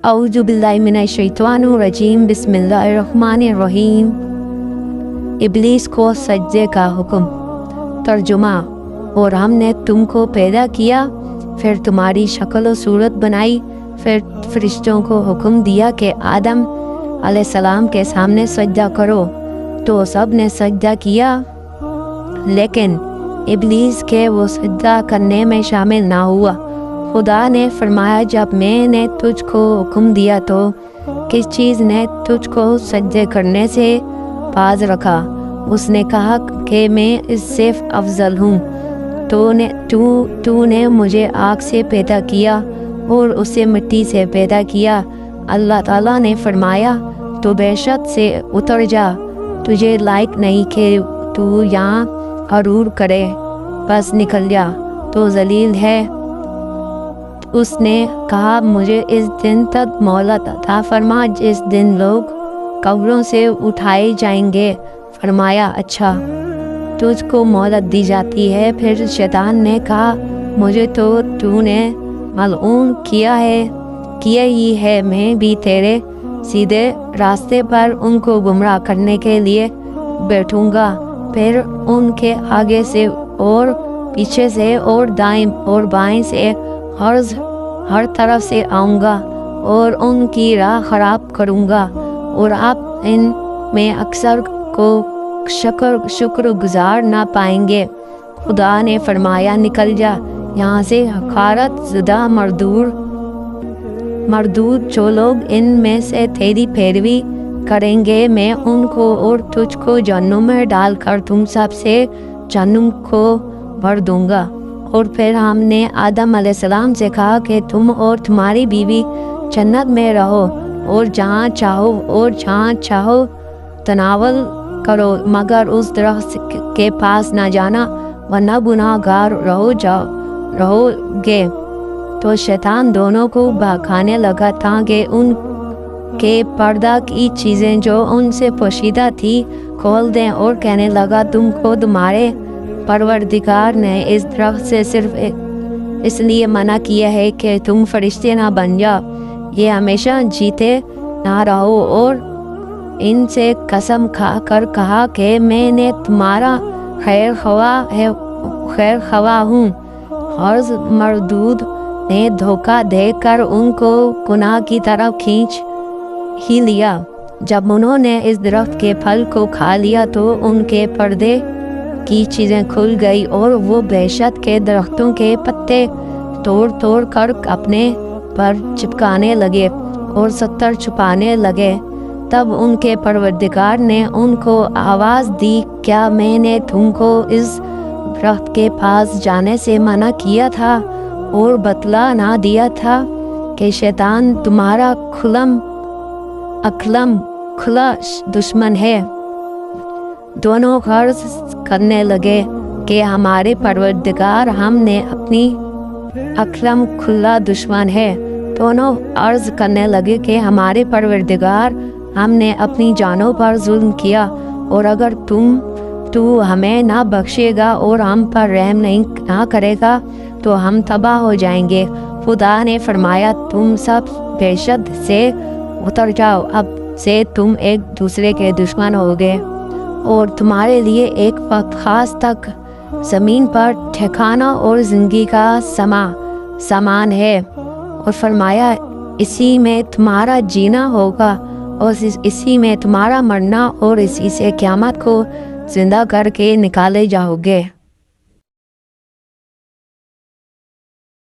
اعوذ باللہ من الشیطان الرجیم، بسم اللہ الرحمن الرحیم۔ ابلیس کو سجدے کا حکم۔ ترجمہ: اور ہم نے تم کو پیدا کیا، پھر تمہاری شکل و صورت بنائی، پھر فرشتوں کو حکم دیا کہ آدم علیہ السلام کے سامنے سجدہ کرو، تو سب نے سجدہ کیا، لیکن ابلیس کے وہ سجدہ کرنے میں شامل نہ ہوا۔ خدا نے فرمایا، جب میں نے تجھ کو حکم دیا تو کس چیز نے تجھ کو سجدے کرنے سے باز رکھا؟ اس نے کہا کہ میں اس سے افضل ہوں۔ تو نے مجھے آگ سے پیدا کیا اور اسے مٹی سے پیدا کیا۔ اللہ تعالیٰ نے فرمایا، تو بیشت سے اتر جا، تجھے لائق نہیں کہ تو یہاں عروج کرے، بس نکل جا، تو ذلیل ہے۔ اس نے کہا، مجھے اس دن تک مہلت عطا فرما جس دن لوگ قبروں سے اٹھائے جائیں گے۔ فرمایا، اچھا، تجھ کو مہلت دی جاتی ہے۔ پھر شیطان نے کہا، مجھے تو نے ملعون کیا ہی ہے، میں بھی تیرے سیدھے راستے پر ان کو گمراہ کرنے کے لیے بیٹھوں گا، پھر ان کے آگے سے اور پیچھے سے اور دائیں اور بائیں سے ہر طرف سے آؤں گا اور ان کی راہ خراب کروں گا، اور آپ ان میں اکثر کو شکر گزار نہ پائیں گے۔ خدا نے فرمایا، نکل جا یہاں سے، حقارت زدہ مردود جو لوگ ان میں سے تیری پیروی کریں گے، میں ان کو اور تجھ کو جہنم میں ڈال کر تم سب سے جہنم کو بھر دوں گا۔ اور پھر ہم نے آدم علیہ السلام سے کہا کہ تم اور تمہاری بیوی جنت میں رہو اور جہاں چاہو تناول کرو، مگر اس درخت کے پاس نہ جانا ورنہ گناہ گار رہو گے۔ تو شیطان دونوں کو بہکانے لگا تاکہ ان کے پردہ کی چیزیں جو ان سے پوشیدہ تھی کھول دیں، اور کہنے لگا، تم کو تمہارے پروردگار نے اس درخت سے صرف اس لیے منع کیا ہے کہ تم فرشتے نہ بن جاؤ، یہ ہمیشہ جیتے نہ رہو۔ اور ان سے قسم کھا کر کہا کہ میں نے تمہارا خیر خواہ ہوں۔ غرض مردود نے دھوکہ دے کر ان کو گناہ کی طرف کھینچ ہی لیا۔ جب انہوں نے اس درخت کے پھل کو کھا لیا تو ان کے پردے کی چیزیں کھل گئی، اور وہ بیشت کے درختوں کے پتے توڑ کر اپنے پر چپکانے لگے اور 70 چھپانے لگے۔ تب ان کے پروردگار نے ان کو آواز دی، کیا میں نے تم کو اس درخت کے پاس جانے سے منع کیا تھا اور بتلا نہ دیا تھا کہ شیطان تمہارا کھلا دشمن ہے؟ دونوں غرض کرنے لگے کہ ہمارے پروردگار ہم نے اپنی کھلا دشمن ہے۔ دونوں عرض کرنے لگے کہ ہمارے پروردگار ہم نے اپنی جانوں پر ظلم کیا، اور اگر تو ہمیں نہ بخشے گا اور ہم پر رحم نہ کرے گا تو ہم تباہ ہو جائیں گے۔ خدا نے فرمایا، تم سب بیشت سے اتر جاؤ، اب سے تم ایک دوسرے کے دشمن ہو گئے، اور تمہارے لیے ایک وقت خاص تک زمین پر ٹھکانہ اور زندگی کا سامان ہے۔ اور فرمایا، اسی میں تمہارا جینا ہوگا اور اسی میں تمہارا مرنا، اور اسی سے قیامت کو زندہ کر کے نکالے جاؤ گے۔